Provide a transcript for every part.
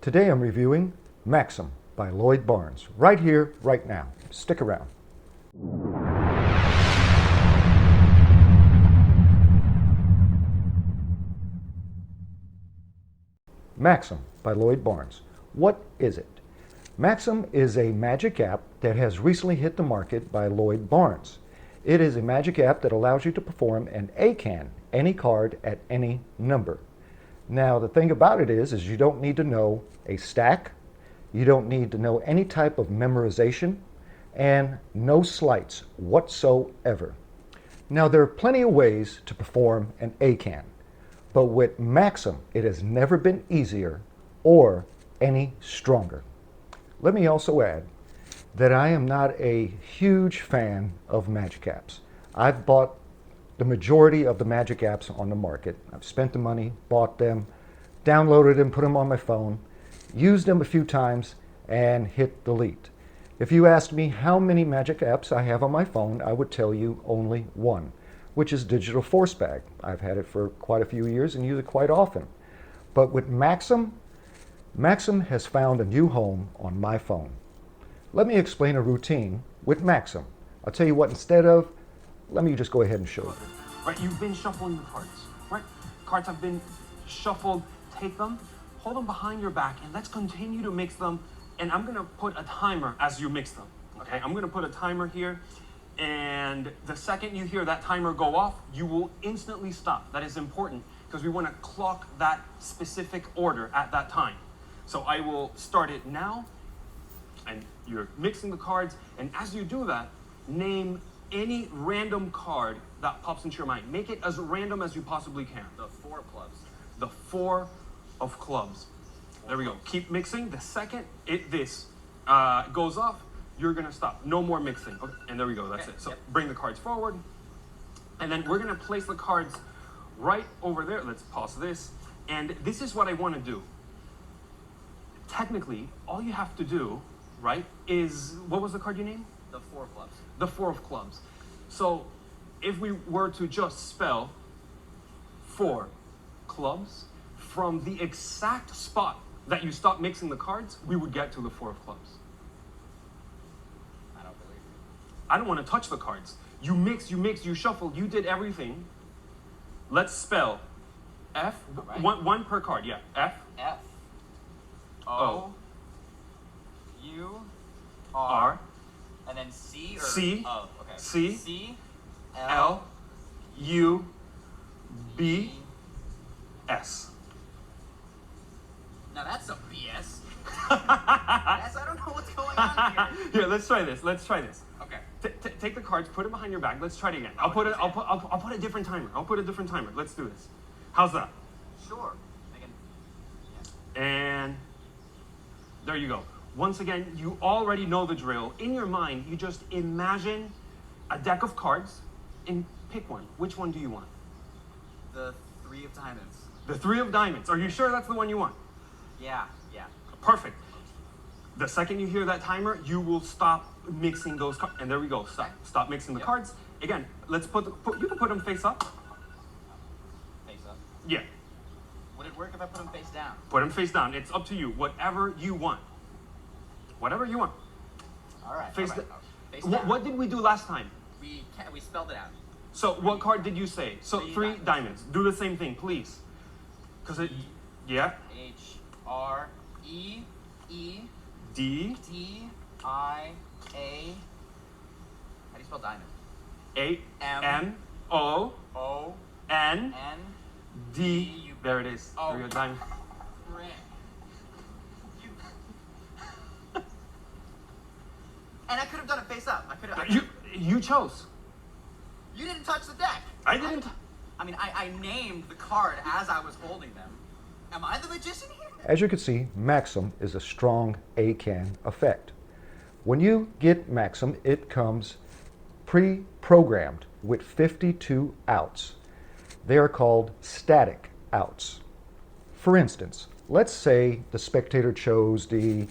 Today I'm reviewing Maxim by Lloyd Barnes, right here, right now. Stick around. Maxim by Lloyd Barnes. What is it? Maxim is a magic app that has recently hit the market by Lloyd Barnes. It is a magic app that allows you to perform an A.C.A.A.N, any card at any number. Now the thing about it is you don't need to know a stack, you don't need to know any type of memorization, and no sleights whatsoever. Now there are plenty of ways to perform an A.C.A.A.N, but with Maxim it has never been easier or any stronger. Let me also add that I am not a huge fan of magic apps. I've bought the majority of the magic apps on the market. I've spent the money, bought them, downloaded them, put them on my phone, used them a few times, and hit delete. If you asked me how many magic apps I have on my phone, I would tell you only one, which is Digital Force Bag. I've had it for quite a few years and use it quite often. But with Maxim, Maxim has found a new home on my phone. Let me explain a routine with Maxim. I'll tell you what, let me just go ahead and show you. Right, you've been shuffling the cards, right? Cards have been shuffled, take them, hold them behind your back, and let's continue to mix them. And I'm gonna put a timer as you mix them, okay? I'm gonna put a timer here, and the second you hear that timer go off, you will instantly stop. That is important, because we wanna clock that specific order at that time. So I will start it now, and you're mixing the cards, and as you do that, name any random card that pops into your mind. Make it as random as you possibly can. The 4 of clubs. The 4 of clubs. There we go. Keep mixing. The second this goes off, you're gonna stop. No more mixing. Okay. And there we go. That's it. So bring the cards forward, and then we're gonna place the cards right over there. Let's pause this. And this is what I want to do. Technically, all you have to do, right, is, what was the card you named? The 4 of clubs. The 4 of clubs. So if we were to just spell 4 clubs from the exact spot that you stop mixing the cards, we would get to the 4 of clubs. I don't believe you. I don't want to touch the cards. You mix, you shuffle, you did everything. Let's spell F, right. one per card, yeah. F, F. O. U. R, And then C or C. O. Okay. C. C. L, U, B, S. Now that's some BS. I don't know what's going on here. Here, let's try this. Okay. Take the cards, put them behind your back. Let's try it again. I'll put a different timer. Let's do this. How's that? Sure. And there you go. Once again, you already know the drill. In your mind, you just imagine a deck of cards and pick one. Which one do you want? The 3 of diamonds. The 3 of diamonds. Are you sure that's the one you want? Yeah. Perfect. The second you hear that timer, you will stop mixing those cards. And there we go. Stop mixing the cards. Again, let's you can put them face up. Face up. Yeah. Would it work if I put them face down? Put them face down. It's up to you. Whatever you want. Whatever you want. All right. Face Face down. What did we do last time? We spelled it out. So what card did you say? So 3 diamonds. Do the same thing, please. Because it, yeah. H-R-E-E D D-I-A. How do you spell diamond? A-M-O O N N D. There it is. Oh. There we go, diamond. Frick. And I could have done it face up. You chose. You didn't touch the deck. I didn't. I named the card as I was holding them. Am I the magician here? As you can see, Maxim is a strong A.C.A.A.N effect. When you get Maxim, it comes pre-programmed with 52 outs. They are called static outs. For instance, let's say the spectator chose the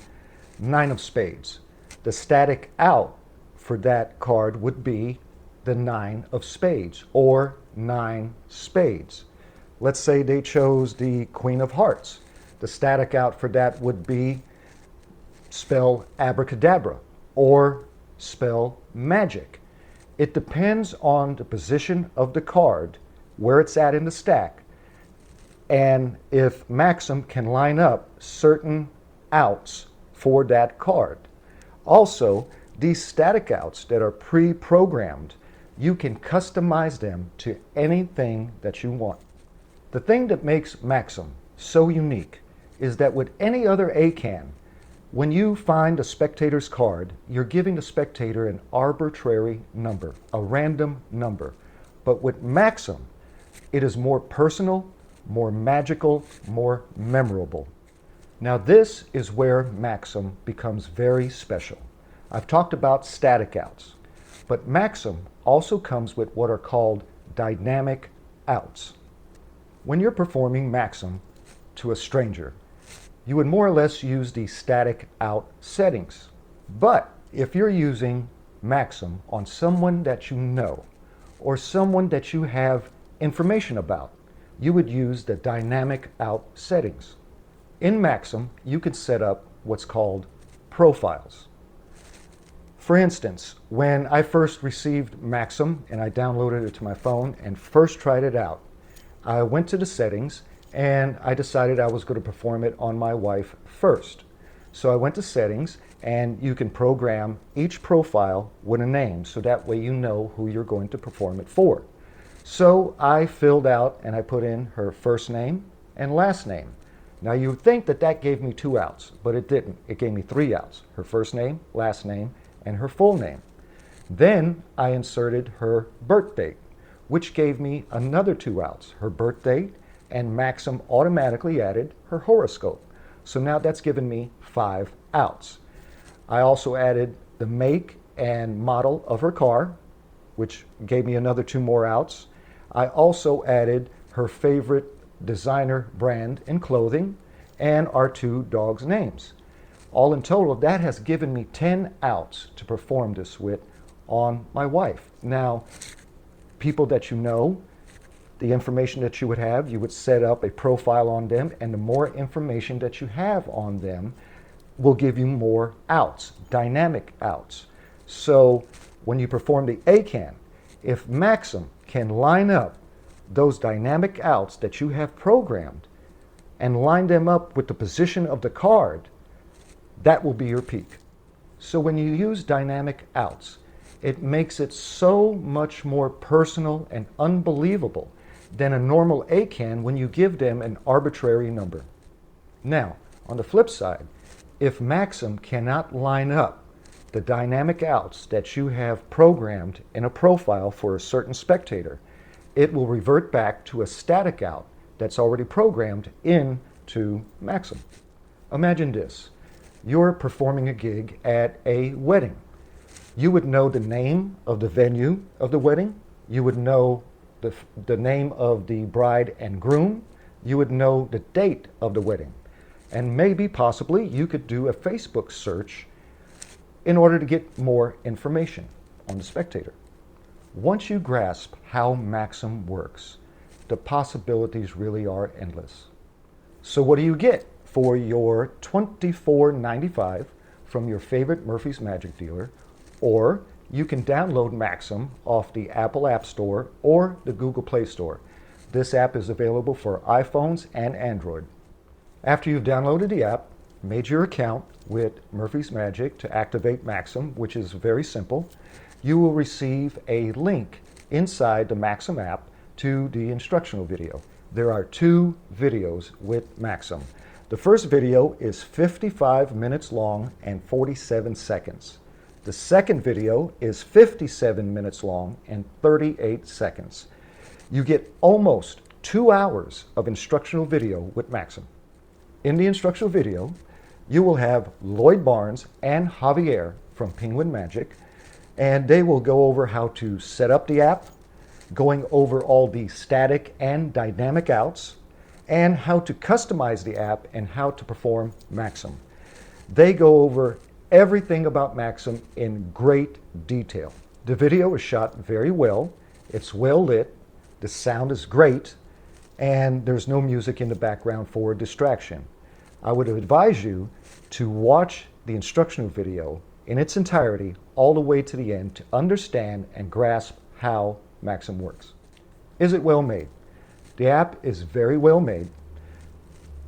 9 of spades. The static out for that card would be the 9 of spades or 9 spades. Let's say they chose the Queen of Hearts. The static out for that would be spell abracadabra or spell magic. It depends on the position of the card, where it's at in the stack, and if Maxim can line up certain outs for that card. Also, these static outs that are pre-programmed, you can customize them to anything that you want. The thing that makes Maxim so unique is that with any other A.C.A.A.N, when you find a spectator's card, you're giving the spectator an arbitrary number, a random number. But with Maxim, it is more personal, more magical, more memorable. Now this is where Maxim becomes very special. I've talked about static outs, but Maxim also comes with what are called dynamic outs. When you're performing Maxim to a stranger, you would more or less use the static out settings. But if you're using Maxim on someone that you know or someone that you have information about, you would use the dynamic out settings. In Maxim, you could set up what's called profiles. For instance, when I first received Maxim and I downloaded it to my phone and first tried it out, I went to the settings and I decided I was going to perform it on my wife first. So I went to settings, and you can program each profile with a name so that way you know who you're going to perform it for. So I filled out and I put in her first name and last name. Now you would think that that gave me 2 outs, but it didn't. It gave me 3 outs: her first name, last name, and her full name. Then I inserted her birth date, which gave me another 2 outs: her birth date, and Maxim automatically added her horoscope. So now that's given me 5 outs. I also added the make and model of her car, which gave me another 2 more outs. I also added her favorite designer brand in clothing and our 2 dogs' names. All in total, that has given me 10 outs to perform this with on my wife. Now, people that you know, the information that you would set up a profile on them, and the more information that you have on them will give you more outs, dynamic outs. So when you perform the A.C.A.A.N, if Maxim can line up those dynamic outs that you have programmed and line them up with the position of the card, that will be your peak. So when you use dynamic outs, it makes it so much more personal and unbelievable than a normal A.C.A.A.N when you give them an arbitrary number. Now, on the flip side, if Maxim cannot line up the dynamic outs that you have programmed in a profile for a certain spectator, it will revert back to a static out that's already programmed into Maxim. Imagine this. You're performing a gig at a wedding. You would know the name of the venue of the wedding. You would know the name of the bride and groom. You would know the date of the wedding. And maybe, possibly, you could do a Facebook search in order to get more information on the spectator. Once you grasp how Maxim works, the possibilities really are endless. So what do you get for your $24.95 from your favorite Murphy's Magic dealer? Or you can download Maxim off the Apple App Store or the Google Play Store. This app is available for iPhones and Android. After you've downloaded the app, made your account with Murphy's Magic to activate Maxim, which is very simple, you will receive a link inside the Maxim app to the instructional video. There are 2 videos with Maxim. The first video is 55 minutes long and 47 seconds. The second video is 57 minutes long and 38 seconds. You get almost 2 hours of instructional video with Maxim. In the instructional video, you will have Lloyd Barnes and Javier from Penguin Magic, and they will go over how to set up the app, going over all the static and dynamic outs, and how to customize the app and how to perform Maxim. They go over everything about Maxim in great detail. The video is shot very well, it's well lit, the sound is great, and there's no music in the background for distraction. I would advise you to watch the instructional video in its entirety all the way to the end to understand and grasp how Maxim works. Is it well made? The app is very well made.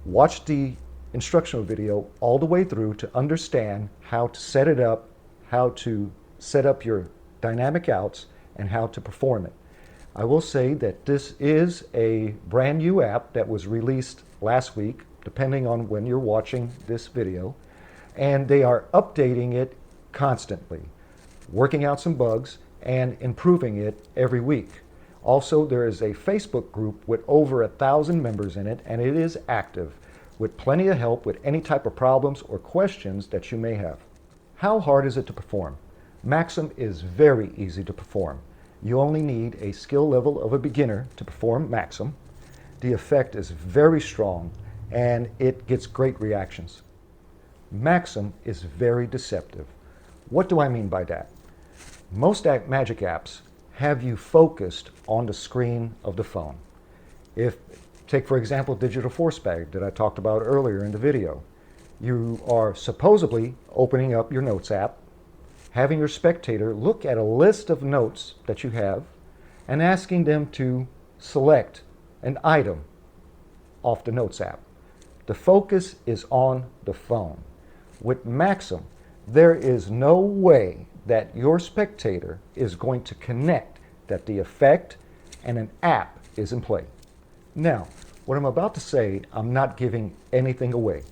Watch the instructional video all the way through to understand how to set it up, how to set up your dynamic outs, and how to perform it. I will say that this is a brand new app that was released last week, depending on when you're watching this video, and they are updating it constantly, working out some bugs and improving it every week. Also, there is a Facebook group with over 1,000 members in it, and it is active with plenty of help with any type of problems or questions that you may have. How hard is it to perform? Maxim is very easy to perform. You only need a skill level of a beginner to perform Maxim. The effect is very strong and it gets great reactions. Maxim is very deceptive. What do I mean by that? Most magic apps have you focused on the screen of the phone. Take for example digital force bag that I talked about earlier in the video. You are supposedly opening up your notes app, having your spectator look at a list of notes that you have and asking them to select an item off the notes app. The focus is on the phone. With Maxim, there is no way that your spectator is going to connect that the effect and an app is in play. Now, what I'm about to say, I'm not giving anything away.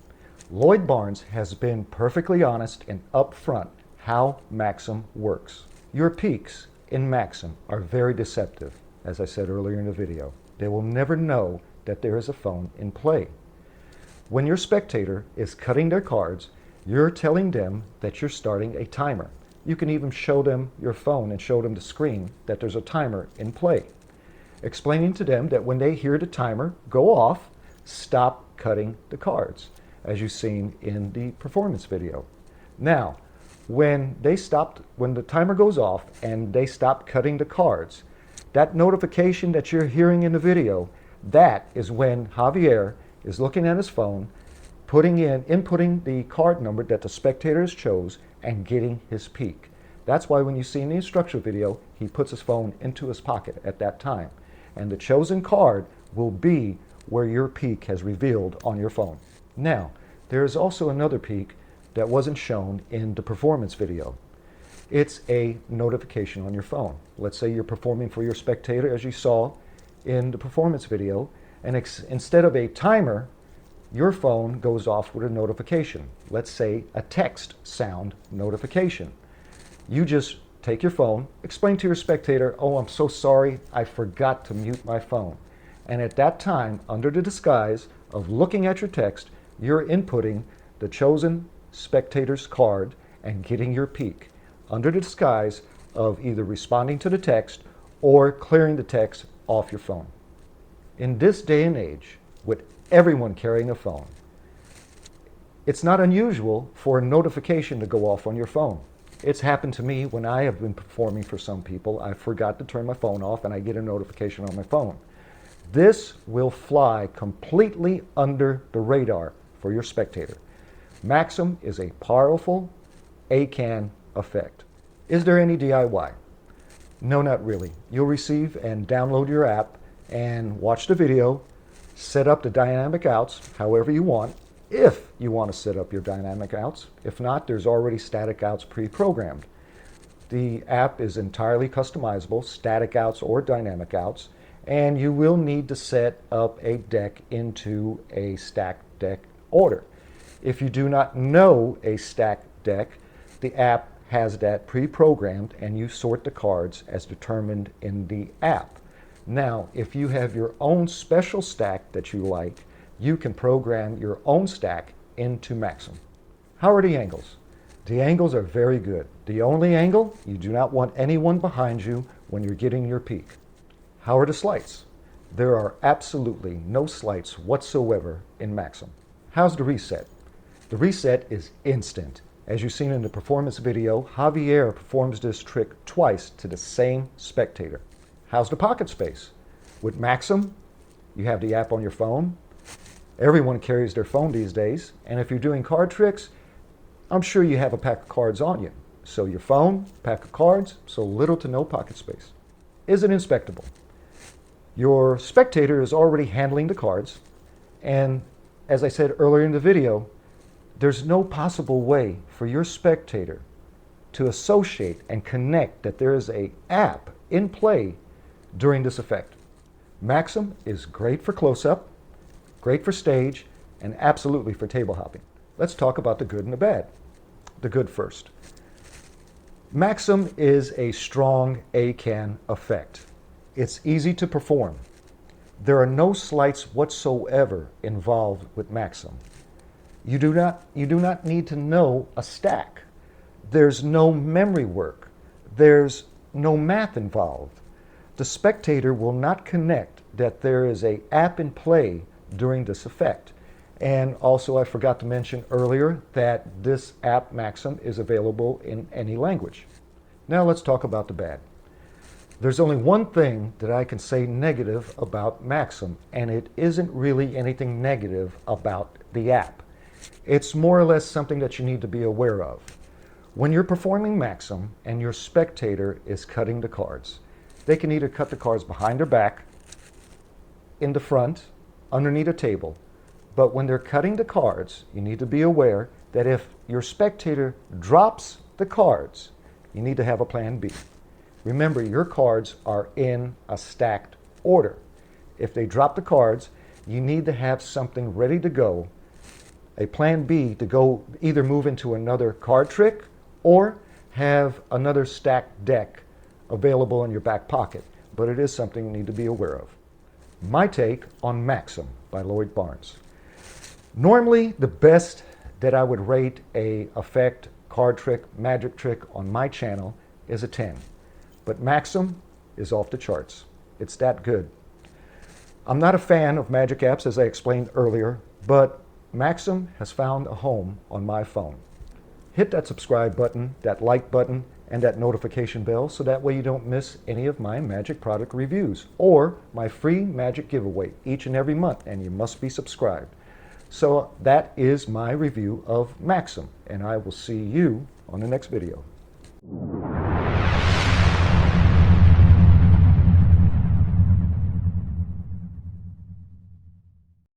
Lloyd Barnes has been perfectly honest and upfront how Maxim works. Your peaks in Maxim are very deceptive, as I said earlier in the video. They will never know that there is a phone in play. When your spectator is cutting their cards, you're telling them that you're starting a timer. You can even show them your phone and show them the screen that there's a timer in play. Explaining to them that when they hear the timer go off, stop cutting the cards, as you've seen in the performance video. Now, when the timer goes off and they stop cutting the cards, that notification that you're hearing in the video, that is when Javier is looking at his phone, inputting the card number that the spectators chose and getting his peak. That's why when you see in the instructional video, he puts his phone into his pocket at that time. And the chosen card will be where your peak has revealed on your phone. Now, there is also another peak that wasn't shown in the performance video. It's a notification on your phone. Let's say you're performing for your spectator, as you saw in the performance video, and instead of a timer, your phone goes off with a notification. Let's say a text sound notification. You just take your phone, explain to your spectator, oh, I'm so sorry, I forgot to mute my phone. And at that time, under the disguise of looking at your text, you're inputting the chosen spectator's card and getting your peak, under the disguise of either responding to the text or clearing the text off your phone. In this day and age, with everyone carrying a phone, it's not unusual for a notification to go off on your phone. It's happened to me when I have been performing for some people. I forgot to turn my phone off and I get a notification on my phone. This will fly completely under the radar for your spectator. Maxim is a powerful A.C.A.A.N effect. Is there any DIY? No, not really. You'll receive and download your app and watch the video, set up the dynamic outs however you want, if you want to set up your dynamic outs. If not, there's already static outs pre-programmed. The app is entirely customizable, static outs or dynamic outs, and you will need to set up a deck into a stacked deck order. If you do not know a stacked deck, the app has that pre-programmed and you sort the cards as determined in the app. Now, if you have your own special stack that you like, you can program your own stack into Maxim. How are the angles? The angles are very good. The only angle, you do not want anyone behind you when you're getting your peak. How are the sleights? There are absolutely no sleights whatsoever in Maxim. How's the reset? The reset is instant. As you've seen in the performance video, Javier performs this trick twice to the same spectator. How's the pocket space? With Maxim, you have the app on your phone. Everyone carries their phone these days, and if you're doing card tricks, I'm sure you have a pack of cards on you. So your phone, pack of cards, so little to no pocket space. Is it inspectable? Your spectator is already handling the cards, and as I said earlier in the video, there's no possible way for your spectator to associate and connect that there is an app in play during this effect. Maxim is great for close-up, great for stage, and absolutely for table hopping. Let's talk about the good and the bad. The good first. Maxim is a strong A.C.A.A.N effect. It's easy to perform. There are no sleights whatsoever involved with Maxim. You do not need to know a stack. There's no memory work. There's no math involved. The spectator will not connect that there is an app in play during this effect. And also, I forgot to mention earlier that this app Maxim is available in any language. Now let's talk about the bad. There's only one thing that I can say negative about Maxim, and it isn't really anything negative about the app. It's more or less something that you need to be aware of. When you're performing Maxim and your spectator is cutting the cards, they can either cut the cards behind their back, in the front, underneath a table. But when they're cutting the cards, you need to be aware that if your spectator drops the cards, you need to have a plan B. Remember, your cards are in a stacked order. If they drop the cards, you need to have something ready to go, a plan B to go either move into another card trick or have another stacked deck available in your back pocket. But it is something you need to be aware of. My take on Maxim by Lloyd Barnes. Normally, the best that I would rate a effect, card trick, magic trick on my channel is a 10. But Maxim is off the charts. It's that good. I'm not a fan of magic apps, as I explained earlier, but Maxim has found a home on my phone. Hit that subscribe button, that like button, and that notification bell so that way you don't miss any of my magic product reviews or my free magic giveaway each and every month, and you must be subscribed. So that is my review of Maxim, and I will see you on the next video.